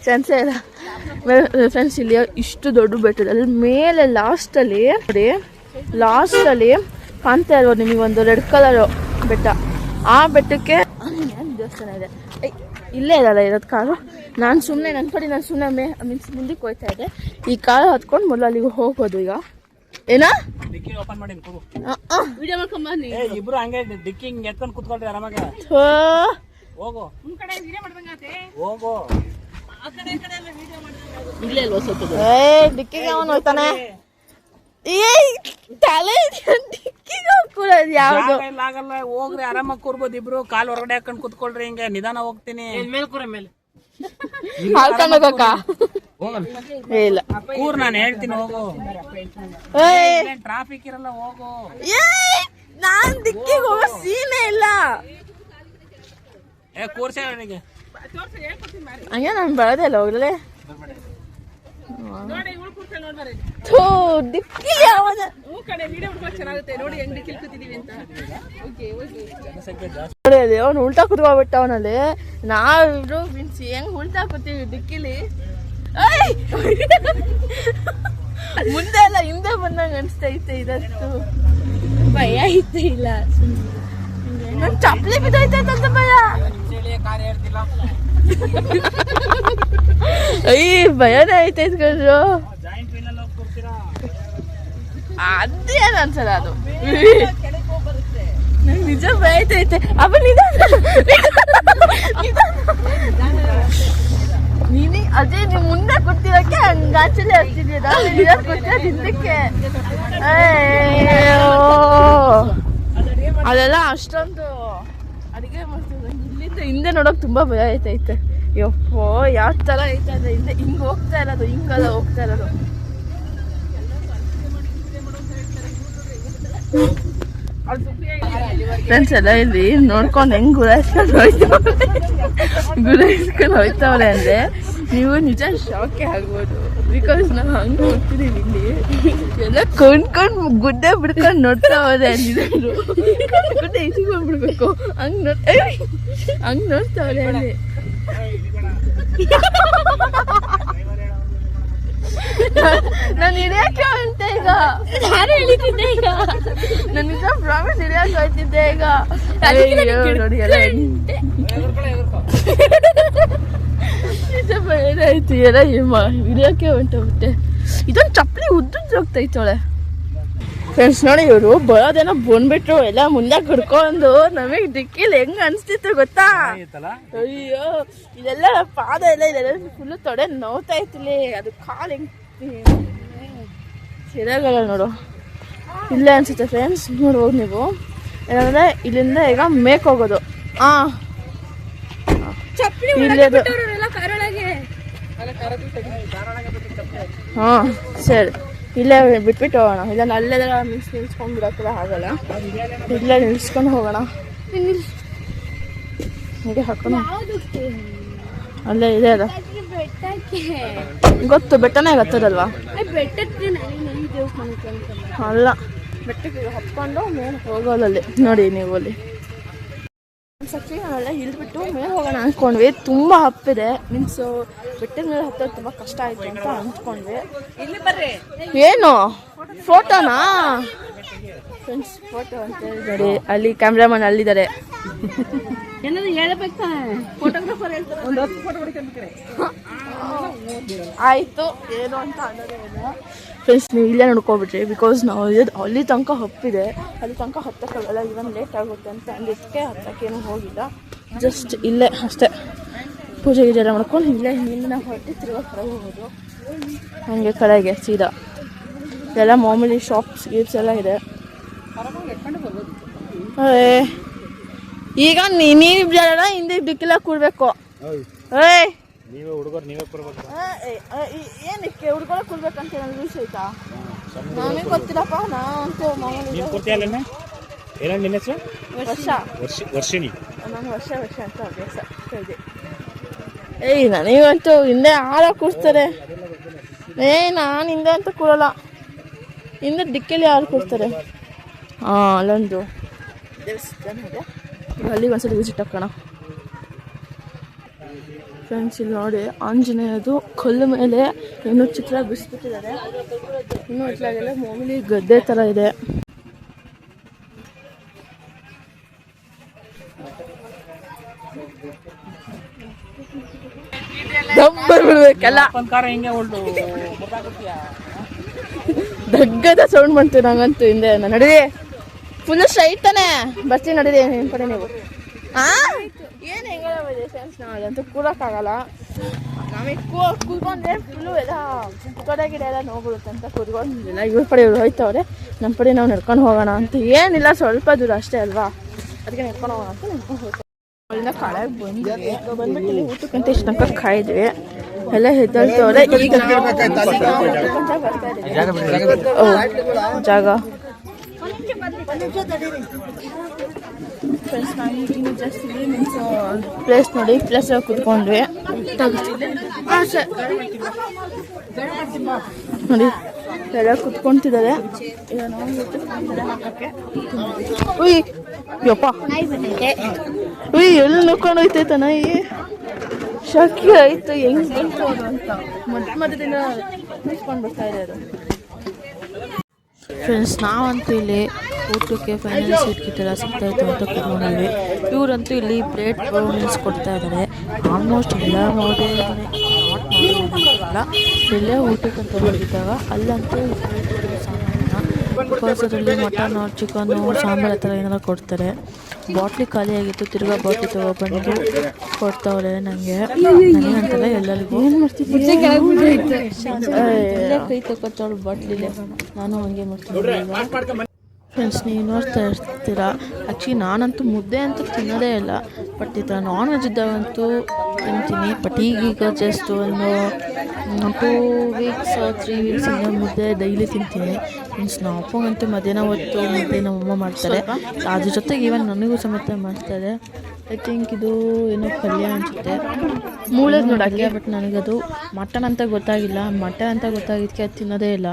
ಚಾನ್ಸೇ ಇಲ್ಲ ಫ್ರೆಂಡ್ಸ್. ಇಲ್ಲಿ ಇಷ್ಟು ದೊಡ್ಡ ಬೆಟ್ಟದಲ್ಲಿ ಮೇಲೆ ಲಾಸ್ಟಲ್ಲಿ ನೋಡಿ, ಲಾಸ್ಟಲ್ಲಿ ಕಾಣ್ತಾ ಇರ್ಬೋದು ನಿಮಗೆ ಒಂದು ರೆಡ್ ಕಲರು ಬೆಟ್ಟ. ಆ ಬೆಟ್ಟಕ್ಕೆ ದೇವಸ್ಥಾನ ಇದೆ. ಇಲ್ಲೇ ಇದಲ್ಲ ಇರೋದು ಕಾರು. ನಾನು ಸುಮ್ಮನೆ ನನ್ನ ಕಡೆ ನಾನು ಸುಮ್ಮನೆ ಮೀನ್ಸ್ ಮುಂದಕ್ಕೆ ಹೋಗ್ತಾ ಇದ್ದೆ. ಈ ಕಾರು ಹತ್ಕೊಂಡು ಮೊದಲು ಅಲ್ಲಿಗೆ ಹೋಗೋದು. ಈಗ ಏನಾ ಓಪನ್ ಮಾಡಿ ವಿಡಿಯೋ ಮಾಡ್ಕೊಂಬನ್ನಿ ಇಬ್ರು ಹಂಗೆ ಡಿಕ್ಕಿ ಹಿಂಗೆ ಎತ್ಕೊಂಡು ಕುತ್ಕೊಳ್ರಿ ಆರಾಮಾಗ. ಹೋಗು ಹೋಗು ಡಿಕ್ಕಿಗೆ ಅವನು ಹೋಗ್ತಾನೆ. ತಲೆ ಯಾವ್ದು ಆಗಲ್ಲ, ಹೋಗ್ರಿ ಆರಾಮಾಗಿ ಕೂರ್ಬೋದು ಇಬ್ರು. ಕಾಲ್ ಹೊರಗಡೆ ಹಾಕೊಂಡು ಕುತ್ಕೊಳ್ರಿ, ಹಿಂಗೆ ನಿಧಾನ ಹೋಗ್ತೀನಿ. ಹಾಲ್ಕೊಂಡು ಹೋಗಕ್ಕ ಇಲ್ಲ ಕೂರ್, ನಾನು ಹೇಳ್ತೀನಿ ಹೋಗು. ಟ್ರಾಫಿಕ್ ಇರಲ್ಲ, ಹೋಗು. ನಾನ್ ದಿಕ್ಕಿಗೆ ಹೋಗೋ ಸೀನೇ ಇಲ್ಲ. ಕೂರ್ಸೆ ಅವನಿಗೆ ಹಂಗೆ ನಾನು ಬರೋದೇ ಇಲ್ಲ ಹೋಗ್ಲೇ. ಅವನು ಉಲ್ಟಾ ಕುತ್ಕೊಬಿಟ್ಟ ಅವನಲ್ಲಿ. ನಾವಿಬ್ರು ಮೀನ್ಸ್ ಹೆಂಗ್ ಉಲ್ಟಾ ಕೂತೀವಿ ಡಿಕ್ಕಿಲಿ. ಮುಂದೆ ಎಲ್ಲ ಹಿಂದೆ ಬಂದಂಗ ಅನ್ಸ್ತೈತೆ ಇದಂತೂ ಭಯ ಐತೆ ಇಲ್ಲ ನನ್ ಚಪ್ಪಲಿ ಬಿದ್ದೈತಂತ ಭಯ ಭಯನೇ ಐತೈತ್ ಕಣ್ರು ಅದೇನು ಅನ್ಸಲ್ಲ ಅದು ನಂಗೆ ನಿಜ ಭಯ ಐತೈತೆ ಅಪ್ಪ ನೀನು ಅದೇ ನೀವು ಮುಂದೆ ಕೊಡ್ತಿರಕ್ಕೆ ಹಂಗಾಚಲೆ ಹಚ್ಚಿದ್ದೀರಾ ಕೊಡ್ತೀರ ಹಿಂದಕ್ಕೆ ಅದೆಲ್ಲ ಅಷ್ಟೊಂದು ಅಡಿಗೆ ಮಾಡ್ತಿದ್ದೆ ಇಲ್ಲಿಂದ ಹಿಂದೆ ನೋಡೋಕೆ ತುಂಬಾ ಭಯ ಐತೈತೆ ಯಪ್ಪೋ ಯಾವ ತರ ಐತೆ ಅಂದ್ರೆ ಹಿಂದೆ ಹಿಂಗ್ ಹೋಗ್ತಾ ಇರೋದು ಹಿಂಗಲ್ಲ ಹೋಗ್ತಾ ಇರೋದು ಫ್ರೆಂಡ್ಸ್ ಎಲ್ಲ ಇಲ್ಲಿ ನೋಡ್ಕೊಂಡು ಹೆಂಗ್ ಗುರಾಯಿಸ್ಕೊಂಡು ಹೋಯ್ತವ್ರೆ ಅಂದ್ರೆ ನೀವು ನಿಜ ಶಾಕೆ ಆಗ್ಬೋದು ಬಿಕಾಸ್ ನಾವು ಹಂಗೆ ಹೋಗ್ತಿದೀವಿ ಇಲ್ಲಿ ಎಲ್ಲ ಕೊಂಡ್ಕೊಂಡು ಗುಡ್ಡೆ ಬಿಡ್ಕೊಂಡು ನೋಡ್ತಾ ಹೋದೆ ಅಂದಿದ್ರು ಗುಡ್ಡೆ ಇಸ್ಕೊಂಡ್ಬಿಡ್ಬೇಕು ಹಂಗ್ ನೋಡ್ತಾವ್ರೆ ಅಲ್ಲಿ ನಾನು ಹಿಡಿಯಕ್ಕೆ ಅಂತ ಈಗ ಯಾರು ಹೇಳಿದ್ದೆ ಈಗ ನನ್ನ ನಿಜ ಪ್ರಾಮಿಸ್ ಹಿಡಿಯಕ್ಕೆ ಹೋಯ್ತಿದ್ದೆ ಈಗ ನೋಡಿ ಎಲ್ಲ ನಿಜ ಏನಾಯ್ತು ಎಲ್ಲ ಹಿಡಿಯಕ್ಕೆ ಹೊಂಟೋಗ್ಬಿಟ್ಟೆ ಇದೊಂದು ಚಪ್ಪಲಿ ಉದ್ದುದ್ದು ಹೋಗ್ತೈತೋಳೆ ಫ್ರೆಂಡ್ಸ್ ನೋಡಿ ಇವರು ಬರೋದೇನೋ ಬಂದ್ಬಿಟ್ರು ಎಲ್ಲ ಮುಂದೆ ಕಡ್ಕೊಂಡು ನಮಗೆ ಡಿಕ್ಕಿಲಿ ಹೆಂಗ್ ಅನ್ಸ್ತಿತ್ತು ಗೊತ್ತಾ ಅಯ್ಯೋ ಇದೆಲ್ಲ ಪಾದ ಎಲ್ಲ ಇದೆಲ್ಲ ಫುಲ್ಲು ತೊಡೆ ನೋವ್ತಾ ಇತ್ತಿಲ್ಲಿ ಅದು ಕಾಲು ಹೆಂಗ್ ಸರಿಯಾಗಲ್ಲ ನೋಡು ಇಲ್ಲೇ ಅನ್ಸುತ್ತೆ ಫ್ರೆಂಡ್ಸ್ ನೋಡ್ಬೋದು ನೀವು ಏನಂದ್ರೆ ಇಲ್ಲಿಂದ ಈಗ ಮೇಕ್ ಹೋಗೋದು ಇಲ್ಲದು ಸರಿ ಇಲ್ಲೇ ಬಿಟ್ಬಿಟ್ಟು ಹೋಗೋಣ ಇಲ್ಲ ಅಲ್ಲೆಲ್ಲ ನಿಲ್ಸ್ಕೊಂಡ್ಬಿಡೋಕ್ಕಲ್ಲ ಆಗಲ್ಲ ಇಲ್ಲೇ ನಿಲ್ಸ್ಕೊಂಡು ಹೋಗೋಣ ಹೀಗೆ ಹಾಕೋಣ ಅಲ್ಲೇ ಇದೆ ಅದ ಗೊತ್ತು ಬೆಟ್ಟನೇ ಗೊತ್ತದಲ್ವಾ ಅಲ್ಲ ಬೆಟ್ಟಕ್ಕೆ ಹತ್ಕೊಂಡು ಮೇಲೆ ಹೋಗೋಲ್ಲಲ್ಲಿ ನೋಡಿ ನೀವು ಅಲ್ಲಿ ಸಚ್ಚಿ ನಾವೆಲ್ಲ ಇಳಿದ್ಬಿಟ್ಟು ಮೇಲೆ ಹೋಗೋಣ ಅಂದ್ಕೊಂಡ್ವಿ ತುಂಬ ಹಪ್ಪಿದೆ ಮೀನ್ಸ್ ಬೆಟ್ಟದ ಮೇಲೆ ಹತ್ತೋದು ತುಂಬ ಕಷ್ಟ ಆಯಿತು ಅಂತ ಅಂದ್ಕೊಂಡ್ವಿ ಇಲ್ಲಿ ಬರ್ರಿ ಏನು ಫೋಟೋನಾ ಫ್ರೆಂಡ್ಸ್ ಫೋಟೋ ಅಂತ ಹೇಳಿದ್ದಾರೆ ಅಲ್ಲಿ ಕ್ಯಾಮ್ರಾಮನ್ ಅಲ್ಲಿದ್ದಾರೆ ಏನಾದ್ರು ಹೇಳ್ಬೇಕಾ ಫೋಟೋಗ್ರಾಫರ್ ಹೇಳ್ತಾರೆ ಒಂದು 10 ಫೋಟೋ ಹೊಡಿತಾರೆ ಆಯಿತು ಏನು ಅಂತ ಅನ್ನೋದೇ ಇಲ್ಲ ಫ್ರೆಂಡ್ಸ್ ನೀವು ಇಲ್ಲೇ ನೋಡ್ಕೊಬಿಟ್ರಿ ಬಿಕಾಸ್ ನಾವು ಅಲ್ಲಿ ತನಕ ಹಪ್ಪಿದೆ ಅಲ್ಲಿ ತನಕ ಹತ್ತಕ್ಕಾಗಲ್ಲ ಇವನ್ ಲೇಟ್ ಆಗುತ್ತೆ ಅಂತ ಅಂದಿದ್ದಕ್ಕೆ ಹತ್ತಕ್ಕೇನು ಹೋಗಿಲ್ಲ ಜಸ್ಟ್ ಇಲ್ಲೇ ಅಷ್ಟೇ ಪೂಜೆ ಗೀಜೆ ಎಲ್ಲ ಮಾಡ್ಕೊಂಡು ಇಲ್ಲೇ ಹಿಂದಿನ ಹೊರಟಿ ತಿರುಗೋ ಕಡೆ ಹೋಗೋದು ಹಾಗೆ ಕಡೆಗೆ ಸೀದಾ ಎಲ್ಲ ಮಾಮೂಲಿ ಶಾಪ್ಸ್ ಗೀಪ್ಸ್ ಎಲ್ಲ ಇದೆ ಈಗ ನೀನು ಜನ ಹಿಂದೆ ದಿಕ್ಕಿಲ್ಲ ಕೂಡ್ಬೇಕು ಏಯ್ ನೀವೇ ಹುಡುಗರು ನೀವೇ ಕೊಡ್ಬೇಕು ಏನಕ್ಕೆ ಹುಡುಗರ ಕೊಡ್ಬೇಕಂತ ಏನಾದ್ರು ರೂಲ್ಸ್ ಐತಾ ನನಗೆ ಗೊತ್ತಿಲ್ಲಪ್ಪ ನಾನಂತೂ ಮಾಮೂಲಿ ನೀನು ಕೊಡ್ತೀಯಲ್ಲ ಏನೋ ನಿನ್ನ ಹೆಸರು ವರ್ಷಿಣಿ ನಾನು ವರ್ಷ ಅಂತ ಅಭ್ಯಾಸ ಇದೆ ಏಯ್ ನನಗಂತೂ ಹಿಂದೆ ಹಾರ ಕೂರಿಸ್ತಾರೆ ನಾನು ಹಿಂದೆ ಅಂತ ಕೂರಲ್ಲ ಹಿಂದೆ ಡಿಕ್ಕಿಲಿ ಯಾರು ಕೂರಿಸ್ತಾರೆ ಅಲ್ಲೊಂದು ದೇವಸ್ಥಾನ ಇದೆ ಅಲ್ಲಿಗೆ ಒಂದ್ಸಲ ವಿಸಿಟ್ ಹಾಕೋಣ ಫ್ರೆಂಡ್ಸ್ ಇಲ್ಲಿ ನೋಡಿ ಆಂಜನೇಯದು ಕಲ್ಲು ಮೇಲೆ ಇನ್ನೂ ಚಿತ್ರ ಬಿಡಿಸ್ಬಿಟ್ಟಿದ್ದಾರೆ ಇನ್ನೂ ಇట్లాಗೆಲ್ಲ ಮಾಮೂಲಿ ಗದ್ದೆ ಥರ ಇದೆ ಬಿಡ್ಬೇಕಲ್ಲ ದಗ್ಗದ ಸೌಂಡ್ ಬಂತು ನಂಗಂತೂ ಹಿಂದೆ ನಡೀರಿ ಫುಲ್ ಸ್ಟ್ರೈಟ್ ತಾನೆ ಬರ್ತೀನಿ ನಡೀರಿ ನಿಮ್ಮ ಕಡೆ ನೀವು ಏನು ಹೆಂಗೆ ಫ್ರೆಂಡ್ಸ್ ನಾವಂತೂ ಕೂರೋಕ್ಕಾಗಲ್ಲ ನಮಗೆ ಕೂತ್ಕೊಂಡ್ರೆ ಫುಲ್ಲು ಎಲ್ಲ ಕಡೆ ಗಿಡ ಎಲ್ಲ ನೋಡ್ಬಿಡುತ್ತೆ ಅಂತ ಕೂತ್ಕೊಂಡಿಲ್ಲ ಇವ್ರ ಕಡೆ ಇವ್ರು ಹೋಯ್ತವ್ರೆ ನಮ್ಮ ಕಡೆ ನಾವು ನಡ್ಕೊಂಡು ಹೋಗೋಣ ಅಂತ ಏನಿಲ್ಲ ಸ್ವಲ್ಪ ದೂರ ಅಷ್ಟೇ ಅಲ್ವಾ ಅದಕ್ಕೆ ನಡ್ಕೊಂಡು ಹೋಗೋಣ ಅಂತ ನಡ್ಕೊಂಡು ಹೋಗ್ತೀವಿ ಅಲ್ಲಿಂದ ಕಾಳಾಗಿ ಬಂದ್ಬಿಟ್ಟು ಇಲ್ಲಿ ಊಟಕ್ಕಂತ ಇಷ್ಟು ತನಕ ಕಾಯಿದ್ವಿ ಎಲ್ಲ ಹೆದ್ದಳ್ತವ್ರೆ ಈಗ ಜಾಗ ಫ್ರೆಂಡ್ಸ್ ನಾವು ಇನ್ನು ಜಸ್ಟ್ ಇಲ್ಲಿ ಮೀನ್ಸ್ ಪ್ಲೇಸ್ ನೋಡಿ ಪ್ಲೇಸ್ ಕುತ್ಕೊಂಡ್ವಿ ನೋಡಿ ಎಲ್ಲ ಕುತ್ಕೊಂತಿದ್ದಾರೆ ಈಗ ಉಯ್ ಯಪ್ಪ ಉಯ್ ಎಲ್ಲಿ ನೋಡ್ಕೊಂಡು ಹೋಯ್ತೈತ ನಾಯಿ ಶಕ್ತಿ ಆಯ್ತು ಹೆಂಗ್ ಬಂತು ಅದು ಅಂತ ಮಧ್ಯದಿಂದ ನಿಲ್ಸ್ಕೊಂಡು ಬರ್ತಾ ಇದೆ ಅದು. ಫ್ರೆಂಡ್ಸ್, ನಾವಂತೂ ಇಲ್ಲಿ ಊಟಕ್ಕೆ ಫೈನಲ್ ಸೀಟ್ ಗಿಟ್ಟೆಲ್ಲ ಸಿಗ್ತಾಯಿತ್ತು ಅಂತ ಕೂತ್ಕೊಂಡಿದ್ವಿ. ಇವರಂತೂ ಇಲ್ಲಿ ಬ್ರೆಡ್ ಬ್ರೌನೀಸ್ ಕೊಡ್ತಾ ಇದ್ದಾರೆ. ಆಲ್ಮೋಸ್ಟ್ ಎಲ್ಲ ಮಾಡೋದೇ ಇಲ್ಲ, ಇಲ್ಲೇ ಊಟಕ್ಕೆ ಅಂತ ಹೋಗಿದ್ದಾಗ ಅಲ್ಲಂತೂ ಬಿಕಾಸ್ ಅದರಲ್ಲಿ ಮಟನ್ ಚಿಕನ್ನು ಸಾಂಬಾರು ಆ ಥರ ಏನಾರ ಕೊಡ್ತಾರೆ. ಬಾಟ್ಲಿ ಖಾಲಿಯಾಗಿತ್ತು, ತಿರ್ಗಾ ಬಾಟ್ಲಿ ತೊಗೊಬಂದು ಕೊಡ್ತಾವ್ರೆ ನನಗೆ ಅಂತಲ್ಲ ಎಲ್ಲರಿಗೂ. ಕೈ ತಗೊತ್ತವಳು ಬಾಟ್ಲಿಲೆ, ನಾನು ಹಂಗೆ ಮಾಡ್ತೀನಿ. ಫ್ರೆಂಡ್ಸ್, ನೀವು ನೋಡ್ತಾ ಇರ್ತೀರಾ, ಆ್ಯಕ್ಚುಲಿ ನಾನಂತೂ ಮುದ್ದೆ ಅಂತೂ ತಿನ್ನೋದೇ ಇಲ್ಲ. ಬಟ್ ಈ ಥರ ನಾನ್ ವೆಜ್ ಇದ್ದಾಗಂತೂ ತಿಂತೀನಿ. ಬಟ್ ಈಗ ಜಸ್ಟ್ ಒಂದು 2 ವೀಕ್ಸ್ 3 ವೀಕ್ಸಿಂದ ಮುದ್ದೆ ಡೈಲಿ ತಿಂತೀನಿ. ಮೀನ್ಸ್ ನಮ್ಮ ಅಪ್ಪಂಗಂತೂ ಮಧ್ಯಾಹ್ನ ಹೊತ್ತು ಮುದ್ದೆ ನಮ್ಮಮ್ಮ ಮಾಡ್ತಾರೆ, ಅದ್ರ ಜೊತೆಗೆ ಈವನ್ ನನಗೂ ಸಮೇತ ಮಾಡ್ತಾರೆ. ಐ ಥಿಂಕ್ ಇದು ಏನೋ ಪಲ್ಯ ಅನಿಸುತ್ತೆ, ಮೂಳೆದು ನೋಡೋಕ್ಕೆ. ಬಟ್ ನನಗದು ಮಟನ್ ಅಂತ ಗೊತ್ತಾಗಿಲ್ಲ. ಮಟನ್ ಅಂತ ಗೊತ್ತಾಗಿದ್ದಕ್ಕೆ ಅದು ತಿನ್ನೋದೇ ಇಲ್ಲ.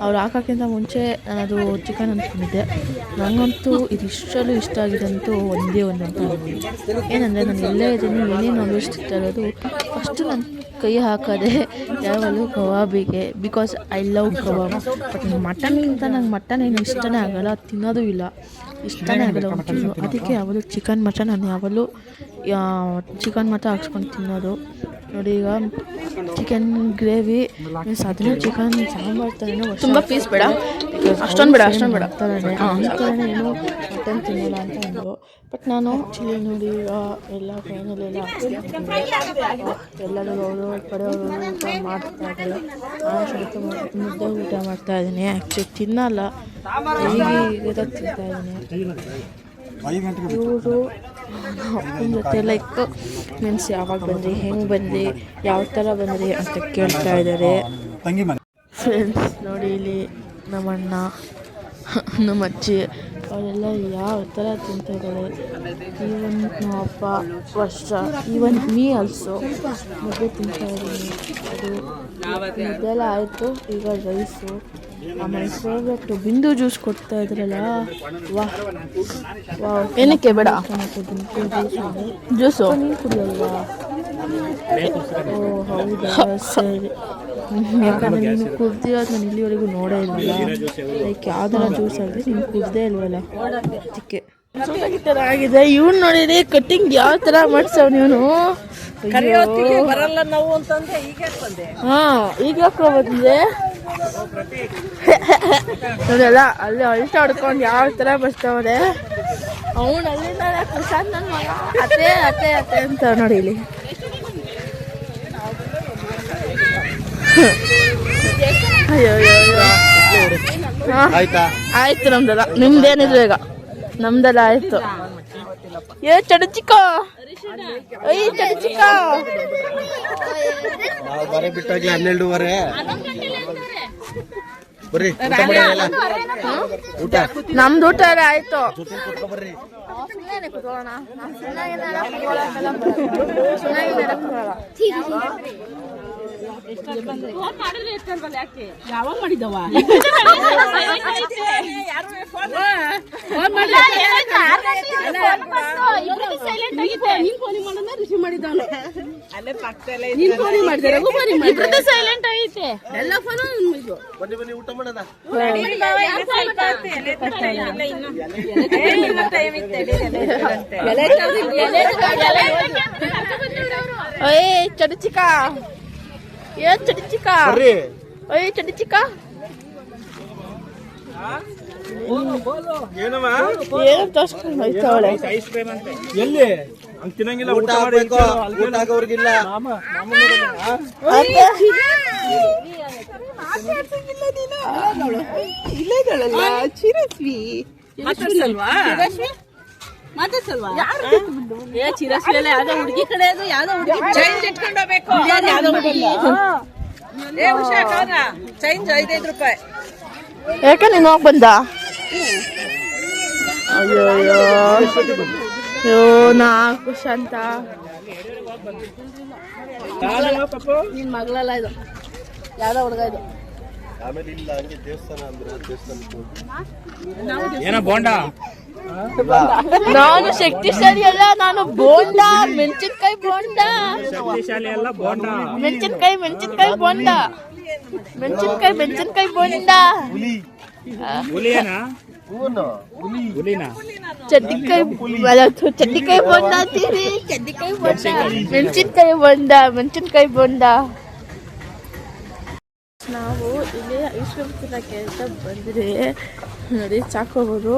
ಅವ್ರು ಹಾಕೋಕ್ಕಿಂತ ಮುಂಚೆ ಅದು ಚಿಕನ್ ಅಂದ್ಕೊಂಡಿದ್ದೆ. ನನಗಂತೂ ಇದು ಇಷ್ಟರಲ್ಲೂ ಇಷ್ಟ ಆಗಿದಂತೂ ಒಂದೇ ಒಂದು ಅಂತ ಏನಂದರೆ, ನಾನು ಎಲ್ಲೇ ಇದನ್ನು ಏನೇ ನಾನ್ ವೆಜ್ ತಿಂತಾ ಇರೋದು ಫಸ್ಟು ನನ್ನ ಕೈ ಹಾಕೋದೆ ಯಾವಾಗಲೂ ಕಬಾಬಿಗೆ, because I love kebab. But ಮಟನ್ಗಿಂತ ನಂಗೆ ಮಟನ್ ಏನು ಇಷ್ಟನೇ ಆಗೋಲ್ಲ, ತಿನ್ನೋದು ಇಲ್ಲ, ಇಷ್ಟನೇ ಆಗೋಲ್ಲ ಒಂಚೂರು. ಅದಕ್ಕೆ ಯಾವಾಗಲೂ ಚಿಕನ್ ಮಟನ್ ನಾನು ಯಾವಾಗಲೂ ಚಿಕನ್ ಮಟನ್ ಹಾಕ್ಸ್ಕೊಂಡು ತಿನ್ನೋದು. ನೋಡಿ, ಈಗ ಚಿಕನ್ ಗ್ರೇವಿ ಮೀನ್ಸ್ ಅದನ್ನು ಚಿಕನ್ ಸಾಂಬಾರು ಥರನೇ ತುಂಬ ಪೀಸ್ ಬೇಡ, ಅಷ್ಟೊಂದು ಬೇಡ ಥರನೇ ಏನೋ ಮಟನ್ ತಿನ್ನಲ್ಲ ಅಂತ ಅಂದರು. ಬಟ್ ನಾನು ಆ್ಯಕ್ಚುಲಿ ನೋಡಿ ಎಲ್ಲ ಫೈನಲೆಲ್ಲ ಎಲ್ಲರೂ ಅವರು ಕಡೆ ಅವರು ಊಟ ಮಾಡ್ತಾ ಇದ್ದಾರೆ. ನಾನು ಸ್ವಲ್ಪ ಮುದ್ದೆ ಊಟ ಮಾಡ್ತಾ ಇದ್ದೀನಿ. ಆ್ಯಕ್ಚುಲಿ ತಿನ್ನಲ್ಲ, ಈಗ ತಿಂತಾ ಇದ್ದೀನಿ. ಇವರು ಅಪ್ಪನ ಜೊತೆ ಲೈಕ್ ಮೀನ್ಸ್ ಯಾವಾಗ ಬಂದ್ರಿ, ಹೆಂಗೆ ಬಂದ್ರಿ, ಯಾವ ಥರ ಬಂದ್ರಿ ಅಂತ ಕೇಳ್ತಾ ಇದ್ದಾರೆ. ಫ್ರೆಂಡ್ಸ್ ನೋಡಿ, ಇಲ್ಲಿ ನಮ್ಮಣ್ಣ ನಮ್ಮ ಅಜ್ಜಿ ಅವರೆಲ್ಲ ಯಾವ ಥರ ತಿಂತಾಯಿದ್ದಾರೆ. ಈವನ್ ನಮ್ಮ ಅಪ್ಪ ವರ್ಷ, ಈವನ್ ಮೀ ಆಲ್ಸೋ ಮುದ್ದೆ ತಿಂತಾಯಿದ್ದೀನಿ. ಅದು ಮುದ್ದೆಲ್ಲ ಆಯಿತು, ಈಗ ರೈಸು. ಆಮೇಲೆ ಫೇವ್ರೆಟ್ಟು ಬಿಂದು ಜ್ಯೂಸ್ ಕೊಡ್ತಾ ಇದ್ರಲ್ಲ, ವಾಹ್ ಏನಕ್ಕೆ ಬೇಡ ಜ್ಯೂಸು ನೀನು ಕುಡಿಯಲ್ವಾ? ಓ ಹೌದಾ, ಸರಿ. ಯಾಕಂದರೆ ನೀನು ಕುಡ್ದಿರೋದು ನಾನು ಇಲ್ಲಿವರೆಗೂ ನೋಡೇ ಇಲ್ವಲ್ಲ. ಲೈಕ್ ಯಾವ್ದಾರ ಜ್ಯೂಸ್ ಆಗಲಿ ನೀನು ಕುಡ್ದೇ ಇಲ್ವಲ್ಲ, ಅದಕ್ಕೆ ಆಗಿದೆ. ಇವ್ನು ನೋಡಿರಿ ಕಟ್ಟಿಂಗ್ ಯಾವ ಥರ ಮಾಡ್ಸವ್ ನೀನು. ಬರಲ್ಲ ನಾವು ಅಂತಂದ್ರೆ ಹಾಂ, ಈಗ ಬಂದೆ ನೋಡಲ್ಲ, ಅಲ್ಲಿ ಅಳ್ತ ಹೊಡ್ಕೊಂಡು ಯಾವ ಥರ ಬರ್ತಾವ್ರೆ. ಅವನು ಅಲ್ಲಿಂದ ಪ್ರಶಾಂತ್ ನನ್ನ ಮಗ ಅತ್ತೆ ಅತ್ತೆ ಅತ್ತೆ ಅಂತ ನೋಡಿ ಇಲ್ಲಿ. ಅಯ್ಯೋ ಆಯ್ತು, ನಮ್ದಲ್ಲ, ನಿಮ್ದೇನಿದ್ರು ಈಗ ನಮ್ದೆಲ್ಲ ಆಯ್ತು. ಚಡಚಿಕ ಚಡಚಿಕ ಬರೀ ಬಿಟ್ಟಾಗ್ಲಿ 12:30 ಬರ್ರಿ ಊಟ ನಮ್ದು ಊಟ ಎಲ್ಲ ಆಯ್ತು. ಬರ್ರಿ ಯಾವಾಗ ಮಾಡಿದವ ರಿಸೀವ್ ಮಾಡಿದವನು ಸೈಲೆಂಟ್ ಐತೆ ಎಲ್ಲ ಫೋನ್ ಬನ್ನಿ ಊಟ ಮಾಡೋಣ. ಚಡಚಿಕ ಚಡಚಿಕ ಚಡಚಿಕ ಏನಮ್ಮ ಏನು ತೋರ್ಸ್ಕೊಂಡು ಹೋಯ್ತವಳೆ. ಎಲ್ಲಿ ಹಂಗೆ ತಿನ್ನಂಗಿಲ್ಲ, ಊಟ ಆಗ್ಬೇಕು, ಊಟ ಆಗೋರ್ಗಿಲ್ಲ. ಮಾತಾಡ್ಸಲ್ವಾ ಚಿರಸ್ವಿ ಯಾವ್ದೋ ಹುಡುಗಿ ಕಡೆ ಅದು ಯಾವ್ದೋ ಹುಡುಗಿ ಚೈನ್ ಇಟ್ಕೊಂಡು ಹೋಗ್ಬೇಕು. ಚೈನ್ 5 ರೂಪಾಯಿ. ಯಾಕೆ ನೀನು ಹೋಗಿ ಬಂದ? ಅಯ್ಯೋ ಅಯ್ಯೋ ನಾಲ್ಕು ಶಾಂತ ನಿನ್ ಮಗಳಲ್ಲ ಇದು, ಯಾವ್ದೋ ಹುಡುಗ ಇದು. ಆಮೇಲೆ ಇಲ್ಲ ಹಂಗೆ ದೇವಸ್ಥಾನ ಅಂದ್ರೆ ದೇವಸ್ಥಾನಕ್ಕೆ ಹೋಗಿ ಏನೋ ಬೋಂಡ ನಾನು ಶಕ್ತಿಶಾಲಿ ಅಲ್ಲ, ನಾನು ಬೋಂಡ, ಮೆಣಸಿನ್ಕಾಯಿ ಬೋಂಡ, ಶಕ್ತಿಶಾಲಿ ಎಲ್ಲ ಬೋಂಡ. ಮೆಣಸಿನ್ಕಾಯಿ ಬೋಂಡ, ಮೆಣಸಿನ್ಕಾಯಿ ಬೋಂಡ, ಹುಲಿಯೇನಾ? ಹೂನು ಹುಲಿನಾ? ಚಡ್ಡಿಕಾಯಿ ಬೋಂಡ ಅಂತೀರಿ, ಚಡ್ಡಿಕಾಯಿ ಬೋಂಡ, ಮೆಣಸಿನ್ಕಾಯಿ ಬೋಂಡ. ನಾವು ಇಲ್ಲಿ ಐಸ್ ಕ್ರೀಮ್ ತಿನ್ನೋಕ್ಕೆ ಅಂತ ಬಂದರೆ ನೋಡಿ ಚಾಕೋಬೋದು.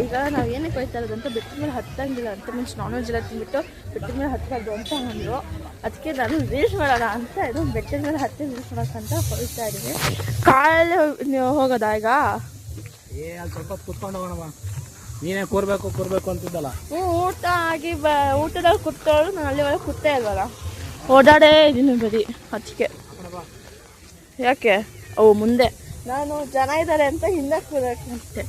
ಈಗ ನಾವು ಏನಕ್ಕೆ ಹೋಯ್ತಾ ಇರೋದಂತ ಬೆಟ್ಟದ ಮೇಲೆ ಹತ್ತಂಗಿಲ್ಲ ಅಂತ, ಮೀನ್ಸ್ ನಾನ್ ವೆಜ್ ಎಲ್ಲ ತಿಂದ್ಬಿಟ್ಟು ಬೆಟ್ಟದ ಮೇಲೆ ಹತ್ತಬಾರ್ದು ಅಂತ ಅಂದರು. ಅದಕ್ಕೆ ನಾನು ರೀಲ್ಸ್ ಮಾಡೋಣ ಅಂತ ಇದು ಬೆಟ್ಟದ ಮೇಲೆ ಹತ್ತಿ ರೀಲ್ಸ್ ಮಾಡೋಕ್ಕಂತ ಹೋಗ್ತಾ ಇದ್ದೀನಿ. ಕಾಲಲ್ಲಿ ನೀವು ಹೋಗೋದಾ ಈಗ? ಅಲ್ಲಿ ಸ್ವಲ್ಪ ಕುತ್ಕೊಂಡು ಹೋಗೋಣ. ನೀನೇ ಕೂರ್ಬೇಕು ಅಂತಿದ್ದಲ್ಲ. ಊಟ ಆಗಿ ಊಟದಲ್ಲಿ ಕೂತ್ಕೊಳ್ಳೋದು, ನಾನು ಅಲ್ಲಿ ಒಳಗೆ ಕೂತೇ ಇಲ್ವಲ್ಲ, ಓಡಾಡೇ ಇದ್ದೀನಿ ಬರೀ. ಅದಕ್ಕೆ ಯಾಕೆ ಅವು ಮುಂದೆ ನಾನು ಜನ ಇದ್ದಾರೆ ಅಂತ ಹಿಂದೆ ಕೂರಕ್ಕೆ.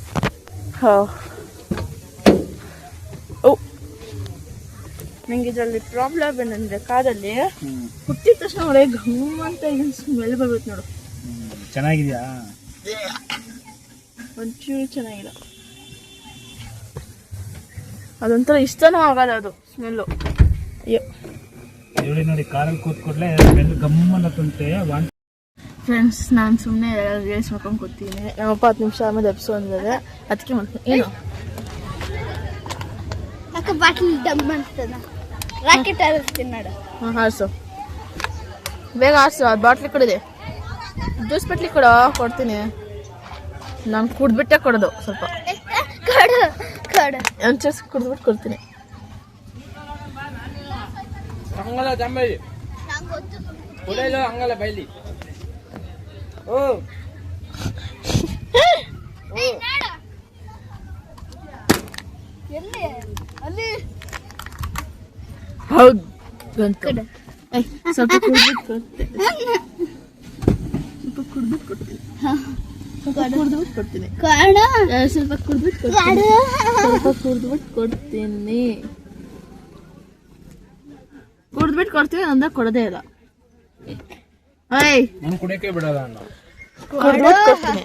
ಓ ನಂಗೆ ಇದರಲ್ಲಿ ಪ್ರಾಬ್ಲಮ್ ಏನಂದ್ರೆ ಕಾರಲ್ಲಿ ಹುಟ್ಟಿದ ತಕ್ಷಣ ಒಳ್ಳೆ ಘಮ್ ಅಂತ ಏನು ಸ್ಮೆಲ್ ಬರ್ಬೇಕು ನೋಡು. ಚೆನ್ನಾಗಿದ್ಯಾ? ಒಂಚೂರು ಚೆನ್ನಾಗಿಲ್ಲ, ಅದೊಂಥರ ಇಷ್ಟನೂ ಆಗಲ್ಲ ಅದು ಸ್ಮೆಲ್ಲು. ಅಯ್ಯೋ ನೋಡಿ ಕಾರಲ್ಲಿ ಕೂತ್ಕೊಡ್ಲೆ ಗಮ್ಮನತ್ತಂತೆ. ಫ್ರೆಂಡ್ಸ್, ನಾನು ಸುಮ್ಮನೆ ರೀಲ್ಸ್ ಮಾಡ್ಕೊಂಡು ಕೂತೀನಿ. ನಮ್ಮಪ್ಪ 10 ನಿಮಿಷ ಆಮೇಲೆ ಎಪ್ಸೋ ಅಂದಿದ್ದಾರೆ, ಅದಕ್ಕೆ ಮಾಡ್ತೀನಿ. ಏನು ಬಾಟ್ಲಿ ಡಮ್ ಮಾಡ್ತದ ರಾಕೆಟ್ ಹಾರಿಸ್ತೀನಿ ನೋಡು. ಹಾಂ ಹಾರಿಸು, ಬೇಗ ಹಾರಿಸು. ಅದು ಬಾಟ್ಲಿ ಕೊಡಿದೆ, ಜ್ಯೂಸ್ ಬಾಟ್ಲಿ ಕೊಡ್ತೀನಿ. ನಾನು ಕುಡ್ಬಿಟ್ಟೆ ಕೊಡೋದು, ಸ್ವಲ್ಪ ಒಂಚೂರು ಕುಡ್ಬಿಟ್ಟು ಕೊಡ್ತೀನಿ. ಹೌದು ಸ್ವಲ್ಪ ಕುಡ್ಬಿಟ್ಟು ಕೊಡ್ತೀನಿ. ಸ್ವಲ್ಪ ಕುಡ್ದ್ಬಿಟ್ಟು ಕೊಡ್ತೀನಿ ಅಂದ್ರೆ ಕೊಡೋದೇ ಇಲ್ಲ. ನಾನು ಕುಡಿಯಕ್ಕೆ ಬಿಡೋದ ಕುಡ್ದ್ಬಿಟ್ಟು ಕೊಡ್ತೀನಿ.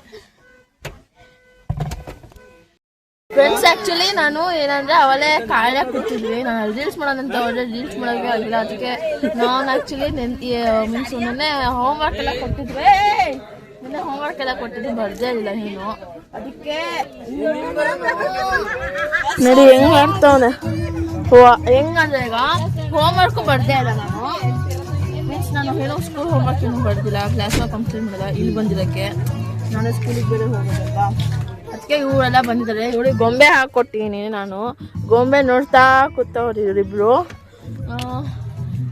ಫ್ರೆಂಡ್ಸ್, ಆ್ಯಕ್ಚುಲಿ ನಾನು ಏನಂದರೆ ಅವಳೇ ಕಾಳೆ ಕೂತಿದ್ವಿ. ನಾನು ರೀಲ್ಸ್ ಮಾಡೋದಂತ ಅವಳೇ ರೀಲ್ಸ್ ಮಾಡೋಕ್ಕೆ ಆಗಿಲ್ಲ. ಅದಕ್ಕೆ ನಾನು ಆ್ಯಕ್ಚುಲಿ ಮೀನ್ಸ್ ಮೊನ್ನೆ ಹೋಮ್ವರ್ಕ್ ಎಲ್ಲ ಕೊಟ್ಟಿದ್ವಿ. ಬರ್ದೇ ಇಲ್ಲ ನೀನು. ಅದಕ್ಕೆ ನೋಡಿ ಹೆಂಗ್ ಮಾಡ್ತಾವನೆ. ಹೆಂಗಂದ್ರೆ ಈಗ ಹೋಮ್ವರ್ಕು ಬರ್ದೇ ಇಲ್ಲ ನಾನು. ಮೀನ್ಸ್ ನಾನು ಏನೋ ಸ್ಕೂಲ್ ಹೋಮ್ವರ್ಕ್ ಏನೂ ಬರ್ದಿಲ್ಲ, ಕ್ಲಾಸ್ ವರ್ಕ್ ಕಂಪ್ಲೀಟ್ ಮಾಡಿಲ್ಲ. ಇಲ್ಲಿ ಬಂದಿರೋಕ್ಕೆ ನಾನು ಸ್ಕೂಲಿಗೆ ಬೇರೆ ಹೋಗೋದಲ್ವಾ, ಅದಕ್ಕೆ ಇವರೆಲ್ಲ ಬಂದಿದ್ದಾರೆ. ಇವಳಿಗೆ ಗೊಂಬೆ ಹಾಕ್ಕೊಟ್ಟಿದ್ದೀನಿ ನಾನು. ಗೊಂಬೆ ನೋಡ್ತಾ ಕೂತವ್ರು ಇವರಿಬ್ರು.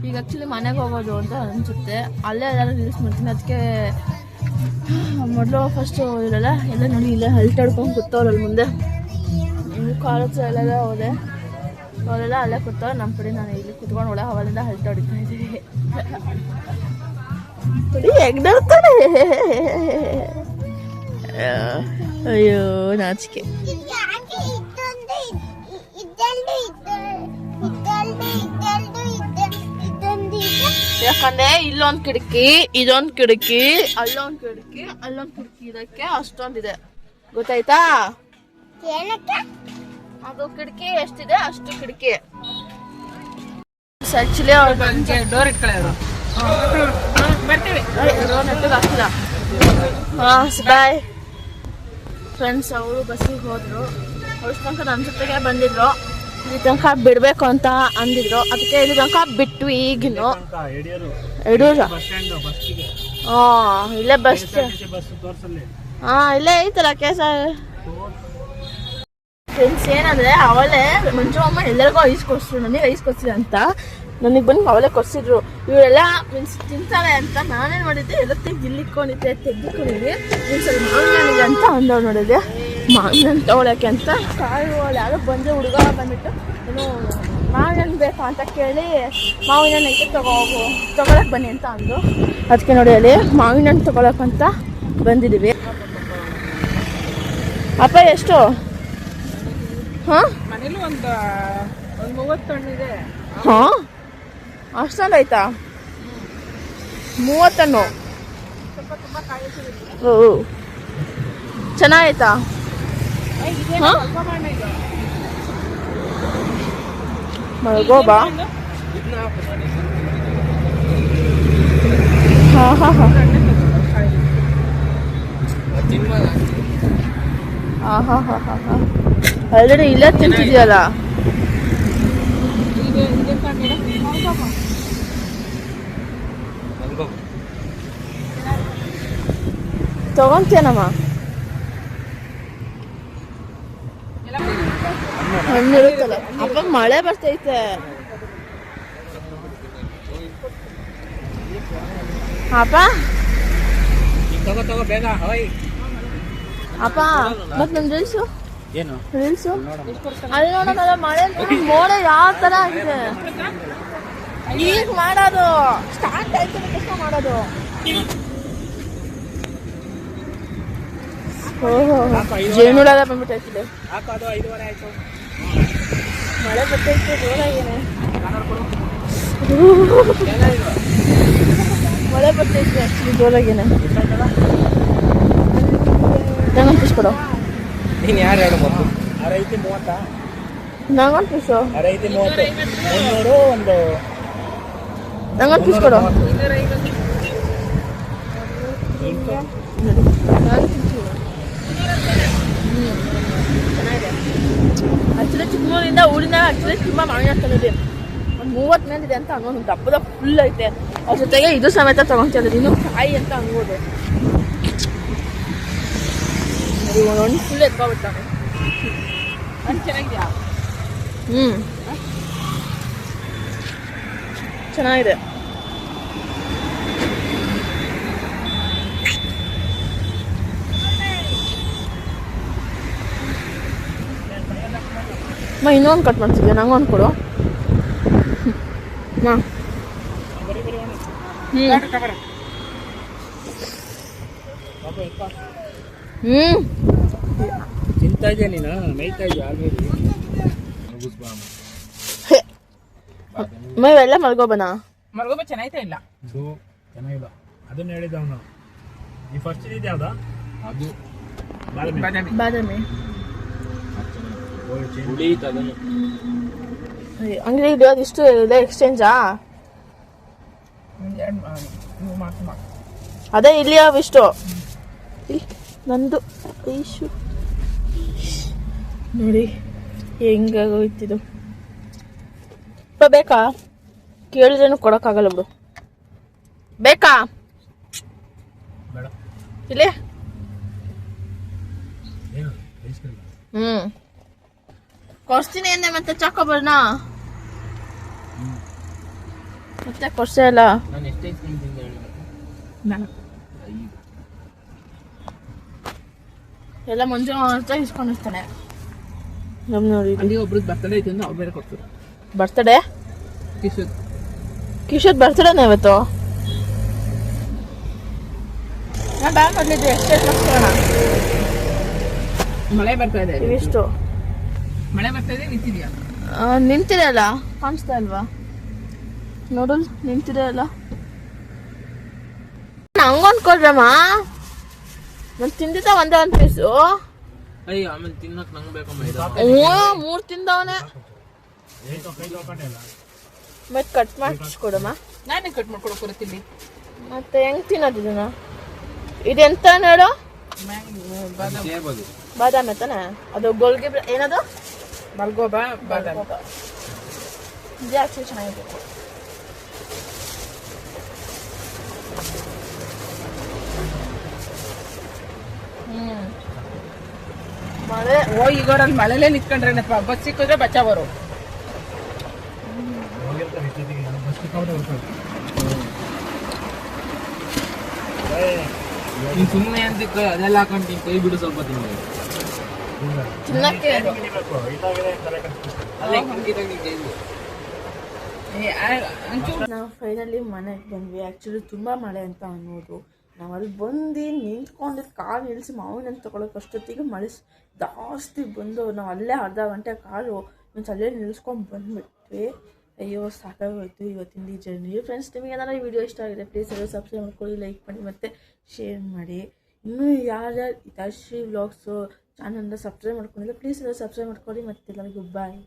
ಈಗ ಆ್ಯಕ್ಚುಲಿ ಮನೆಗೆ ಹೋಗೋದು ಅಂತ ಅನಿಸುತ್ತೆ. ಅಲ್ಲೇ ಎಲ್ಲರೂ ರೀಲ್ಸ್ ಮಾಡ್ತೀನಿ. ಅದಕ್ಕೆ ಮೊದಲು ಫಸ್ಟು ಇವರೆಲ್ಲ ಎಲ್ಲ ನೋಡಿ ಇಲ್ಲೇ ಹಲ್ಟಾಡ್ಕೊಂಡು ಕೂತವ್ರಲ್ಲಿ ಮುಂದೆ. ಇನ್ನು ಕಾಲೇಜ್ ಎಲ್ಲ ಹೋದೆ, ಅವರೆಲ್ಲ ಅಲ್ಲೇ ಕೂತವ್ರು. ನಮ್ಮ ಕಡೆ ನಾನು ಇಲ್ಲಿ ಕೂತ್ಕೊಂಡು ಒಳ್ಳೆ ಅವಳಿಂದ ಹಲ್ಟಾಡ್ತಾ ಇದ್ದೀನಿ. ಹೆಂಗ್ ನೋಡ್ತಾನೆ, ಅಯ್ಯೋ ನಾಚಿಕೆ. ಯಾಕಂದ್ರೆ ಇಲ್ಲೊಂದ್ ಕಿಟಕಿ, ಇದೊಂದ್ ಕಿಟಕಿ, ಅಲ್ಲೊಂದ್ ಕಿಟಕಿ, ಅಲ್ಲೊಂದ್ ಕಿಟಕಿ, ಇದಕ್ಕೆ ಅಷ್ಟೊಂದಿದೆ. ಗೊತ್ತಾಯ್ತಾ? ಅದು ಕಿಟಕಿ ಎಷ್ಟಿದೆ ಅಷ್ಟು ಕಿಟಕಿ. ಆಕ್ಚುಲಿ ಡೋರ್ ಇಟ್ಕೊಳ್ಳೋರು ಹಾಕಿಲ್ಲ. Bye friends. ಅವರು ಬಸ್ಸಿಗೆ ಹೋದ್ರು. ಅವ್ರ ತನಕ ನನ್ನ ಜೊತೆಗೆ ಬಂದಿದ್ರು. ಇಲ್ಲಿ ತನಕ ಬಿಡ್ಬೇಕು ಅಂತ ಅಂದಿದ್ರು. ಅದಕ್ಕೆ ಇಲ್ಲಿ ತನಕ ಬಿಟ್ವಿ. ಈಗಿನ್ನು ಯಡೂರು ಇಲ್ಲೇ ಬಸ್. ಇಲ್ಲೇ ಐತಲ್ಲ ಕೇಸ. ಫ್ರೆಂಡ್ಸ್, ಏನಂದ್ರೆ ಅವಳೇ ಮಂಜು ಅಮ್ಮ ಎಲ್ಲರಿಗೂ ಐಸ್ ಕೊಡ್ಸಿದ್ರು, ನನಗೆ ಐಸ್ ಕೊಡ್ಸಿದ್ರು ಅಂತ. ನನಗೆ ಬಂದು ಅವಳೇ ಕೊಡ್ಸಿದ್ರು. ಇವರೆಲ್ಲ ಮೀನ್ಸ್ ತಿಂತಾಳೆ ಅಂತ ನಾನೇನು ಮಾಡಿದ್ದೆ, ಎಲ್ಲ ತೆಗ್ದಿಲ್ಲಿಕ್ಕೊಂಡಿದ್ದೆ, ತೆಗ್ದುಕೊಂಡಿದ್ದೆ. ಮೀನ್ಸ್ ಅಲ್ಲಿ ಮಾವಿನನಿಗೆ ಅಂತ ಅಂದವ್ರು ನೋಡಿದ್ದೆ. ಮಾವಿನ ತಗೊಳಕ್ಕೆ ಅಂತ ಕಾಳು ಯಾರೋ ಬಂದರೆ ಹುಡುಗ ಬಂದ್ಬಿಟ್ಟು ಏನು ಮಾವಿನ ಬೇಕಾ ಅಂತ ಕೇಳಿ ಮಾವಿನ ಹಣ್ಣು ತಗೊಳಕ್ಕೆ ಬನ್ನಿ ಅಂತ ಅಂದು. ಅದಕ್ಕೆ ನೋಡಿ ಅಲ್ಲಿ ಮಾವಿನ ಹಣ್ಣು ತಗೊಳಕ್ಕಂತ ಬಂದಿದ್ದೀವಿ. ಅಪ್ಪ ಎಷ್ಟು? ಹಾಂ, ಮನೇಲಿ ಒಂದು 30 ಹಣ್ಣಿದೆ. ಹಾಂ, ಅಷ್ಟೊಂದು ಆಯ್ತಾ? 30 ಹಣ್ಣು? ಓ ಚೆನ್ನಾಯ್ತಾ ಮಲ್ಗೋಬಾ ಹಾ ಹಾ ಹಾ ಹಾ ಹಾ ಹಾ ಹಾ ಆಲ್ರೆಡಿ ಇಲ್ಲೇ ತಿಂತಿದ್ಯಲ್ಲ ತಗೊಂತೇನಮ್ಮ ಹಣ್ಣಿರುತ್ತಲ್ಲ ಅಪ್ಪ ಮಳೆ ಬರ್ತೈತೆ ಅಪ್ಪ ತಗೋ ಬೇಗ ಹೋಯ್ ಅಪ್ಪ ಮತ್ ನಮ್ ರೀಲ್ಸು ಏನು ರೀಲ್ಸು ಅಲ್ಲಿ ನೋಡೋದಲ್ಲ ಮಳೆ ಮೋಡ ಯಾವ ತರ ಆಗಿದೆ ಈಗ ಮಾಡೋದು ಸ್ಟಾರ್ಟ್ ಆಯ್ತು ಕಷ್ಟ ಮಾಡೋದು ಓಹೋ ಜೇನುಳದ ಬಂದ್ಬಿಟ್ಟೈತಿದೆ ಹಾಕೋದು 5:30 ಆಯ್ತು ಮಳೆ ಬರ್ತೈತೆ ಜೋರಾಗೇನೆ ಮಳೆ ಬರ್ತೈತೆ ಆಕ್ಚುಲಿ ಜೋರಾಗೇನೆ ನಂಗೊಂದು ಪೀಸ್ ಕೊಡು ನೀನು ಯಾರು ಹೇಳು ಮೊದಲು 6:30 ನಂಗೊಂದು ಪೀಸು 6:30 300 ಒಂದು ನಂಗೊಂದು ಪೀಸ್ ಕೊಡು ಆಕ್ಚುಲಿ ಚಿಕ್ಕಮೂರಿಂದ ಊರಿನ ಆಕ್ಚುಲಿ ತುಂಬ ಮಾವಿನ ತಂದಿದೆ ಒಂದು 30 ಮೇಲಿದೆ ಅಂತ ಅನ್ನೋದು ದಪ್ಪದ ಫುಲ್ ಐತೆ ಅದ್ರ ಜೊತೆಗೆ ಇದು ಸಮೇತ ತಗೊಂತಿರೋದು ಇನ್ನು ಕಾಯಿ ಅಂತ ಅನ್ಬೋದು ಒಂದು ಫುಲ್ ಎತ್ಕೊಬಿಡ್ತಾನೆ ಚೆನ್ನಾಗಿದ್ಯಾ ಚೆನ್ನಾಗಿದೆ ಇನ್ನೊಂದು ಕಟ್ ಮಾಡ್ತಿದ್ದೆ ನಂಗೊಂದು ಕೊಡು ತಿಂತಾ ಇದೆಯಾ ನೀನು ಮೇಯ್ತಾ ಇದೆಯಾ ಆಲ್ರೆಡಿ ಮೇವೆಲ್ಲ ಮಲ್ಗೋಬನ ಮಲ್ಗೋಬ ಚೆನ್ನಾಯ್ತಾ ಇಲ್ಲ ಅದು ಚೆನ್ನಾಗಿಲ್ಲ ಅದನ್ನ ಹೇಳಿದ ಅವನು ಈ ಫಸ್ಟ್ ಇದೆ ಯಾವ್ದು ಅದು ಬಾದಾಮಿ ಉಳಿತದನ್ನು ಅಂಗಡಿ ಇಡೋದು ಇಷ್ಟು ಇದೆ ಎಕ್ಸ್ಚೇಂಜಾ ಅದೇ ಇಲ್ಲಿ ಅವಿಷ್ಟು ನಂದು ಐಶು ನೋಡಿ ಹೆಂಗಾಗೋಯ್ತಿದು ಬೇಕಾ ಕೇಳಿದ್ರೇನು ಕೊಡೋಕ್ಕಾಗಲ್ಲ ಬಿಡು ಬೇಕಾ ಬೇಡ ಇಲ್ಲಿ ಏನು ಕೊಡ್ಸ್ತೀನಿ ಅಂದೆ ಮತ್ತೆ ಚಾಕೋಬರ್ನ ಮತ್ತೆ ಕೊಡ್ಸೇ ಇಲ್ಲ ನಾನು ಎಷ್ಟು ಐಸ್ ಕ್ರೀಮ್ ತಿಂದೆ ಹೇಳಿ ಎಲ್ಲ ಮುಂಜಾನೆ ಅಂತ ಇಸ್ಕೊಂಡಿರ್ತಾನೆ ನಮ್ ನೋಡಿ ಅಲ್ಲಿ ಒಬ್ರದ್ದು ಬರ್ತಡೇ ಐತೆ ಅಂದ್ರೆ ಅವ್ರು ಬೇರೆ ಕೊಡ್ತಾರೆ ಬರ್ತಡೇ ಕಿಶೋದ್ ಬರ್ತಡೇನ ಇವತ್ತು ನಾ ಬ್ಯಾಂಕ್ ಕೊಡ್ಲಿದ್ದೆ ಎಷ್ಟೇ ಲಕ್ಷಣ ಮಳೆ ಬರ್ತಾ ಇದೆ ಇವಿಷ್ಟು ಮಳೆ ಬರ್ತಾ ಇದೆ ನಿಂತಿದ್ಯಾ ನಿಂತಿದೆ ಅಲ್ಲ ಕಾಣಿಸ್ತಾ ಇಲ್ವಾ ನೋಡಲ್ ನಿಂತಿದೆ ಅಲ್ಲ ನಂಗೊಂದು ಕೊಡ್ರಮ್ಮ ನಾನು ತಿಂದಿದ್ದ ಒಂದೇ ಒಂದು ಪೀಸು ಅಯ್ಯ ಆಮೇಲೆ ತಿನ್ನಕ್ ನಂಗೆ ಬೇಕಮ್ಮ ಇದು 3 ತಿಂದವನೇ ಮತ್ತೆ ಕಟ್ ಮಾಡಿಸ್ಕೊಡಮ್ಮ ನಾನೇ ಕಟ್ ಮಾಡ್ಕೊಡಕ್ ಬರುತ್ತಿಲ್ಲಿ ಮತ್ತೆ ಹೆಂಗ್ ತಿನ್ನೋದು ಇದನ್ನ ಇದೆಂತ ನೋಡು ಸೇಬೋದು ಬಾದಾಮಿ ತಾನೆ ಅದು ಗೋಲ್ಗೆ ಏನದು ಮಲ್ಗೋಬ ಬಾದಾಮಿ ಇದು ಆಕ್ಚುಲಿ ಚೆನ್ನಾಗಿದೆ ಮಳೆ ಓ ಈಗ ಅವ್ರಲ್ಲಿ ಮಳೆಲೇ ನಿಂತ್ಕೊಂಡ್ರೇನಪ್ಪ ಬಸ್ ಸಿಕ್ಕಿದ್ರೆ ಬಚಾವರು ನೀನು ಸುಮ್ಮನೆ ಅಂತ ಅದೆಲ್ಲ ಹಾಕೊಂಡು ನೀನು ಕೈ ಬಿಡು ಸ್ವಲ್ಪ ತಿಂಗಳು ತಿನ್ನಕ್ಕೆ ಅಲ್ಲೇ ಕಿಟಕಿದಾಗ ನೀನು ಕೈ ಬಿಡು ನಾವು ಫೈನಲಿ ಮನೆಗೆ ಬಂದ್ವಿ ಆ್ಯಕ್ಚುಲಿ ತುಂಬ ಮಳೆ ಅಂತ ಅನ್ನೋದು ನಾವು ಅಲ್ಲಿ ಬಂದು ನಿಂತ್ಕೊಂಡಿದ್ದು ಕಾಲು ಇಳಿಸಿ ಮಾವಿನ ತೊಗೊಳಕ್ಕೆ ಅಷ್ಟೊತ್ತಿಗೆ ಮಳೆ ಜಾಸ್ತಿ ಬಂದು ನಾವು ಅಲ್ಲೇ ಅರ್ಧ ಗಂಟೆ ಕಾಲು ಮೀನ್ಸ್ ಅಲ್ಲೇ ನಿಲ್ಸ್ಕೊಂಡು ಬಂದ್ಬಿಟ್ವಿ ಅಯ್ಯೋ ಸಾಕಾಗೋಯ್ತು ಇವತ್ತಿನ ಈ ಜರ್ನಿ. ಫ್ರೆಂಡ್ಸ್, ನಿಮಗೆ ಏನಾದ್ರು ಈ ವಿಡಿಯೋ ಇಷ್ಟ ಆಗಿದೆ ಪ್ಲೀಸ್ ಎಲ್ಲ ಸಬ್ಸ್ಕ್ರೈಬ್ ಮಾಡ್ಕೊಳ್ಳಿ, ಲೈಕ್ ಮಾಡಿ ಮತ್ತು ಶೇರ್ ಮಾಡಿ. ಇನ್ನೂ ಯಾರ್ಯಾರು ಹಿತಾಶ್ರೀ ವ್ಲಾಗ್ಸು ಚಾನಲ್ನ ಸಬ್ಸ್ಕ್ರೈಬ್ ಮಾಡ್ಕೊಂಡಿಲ್ಲ ಪ್ಲೀಸ್ ಎಲ್ಲ ಸಬ್ಸ್ಕ್ರೈಬ್ ಮಾಡ್ಕೊಳ್ಳಿ. ಮತ್ತು ಎಲ್ಲರಿಗೂ ಬಾಯ್.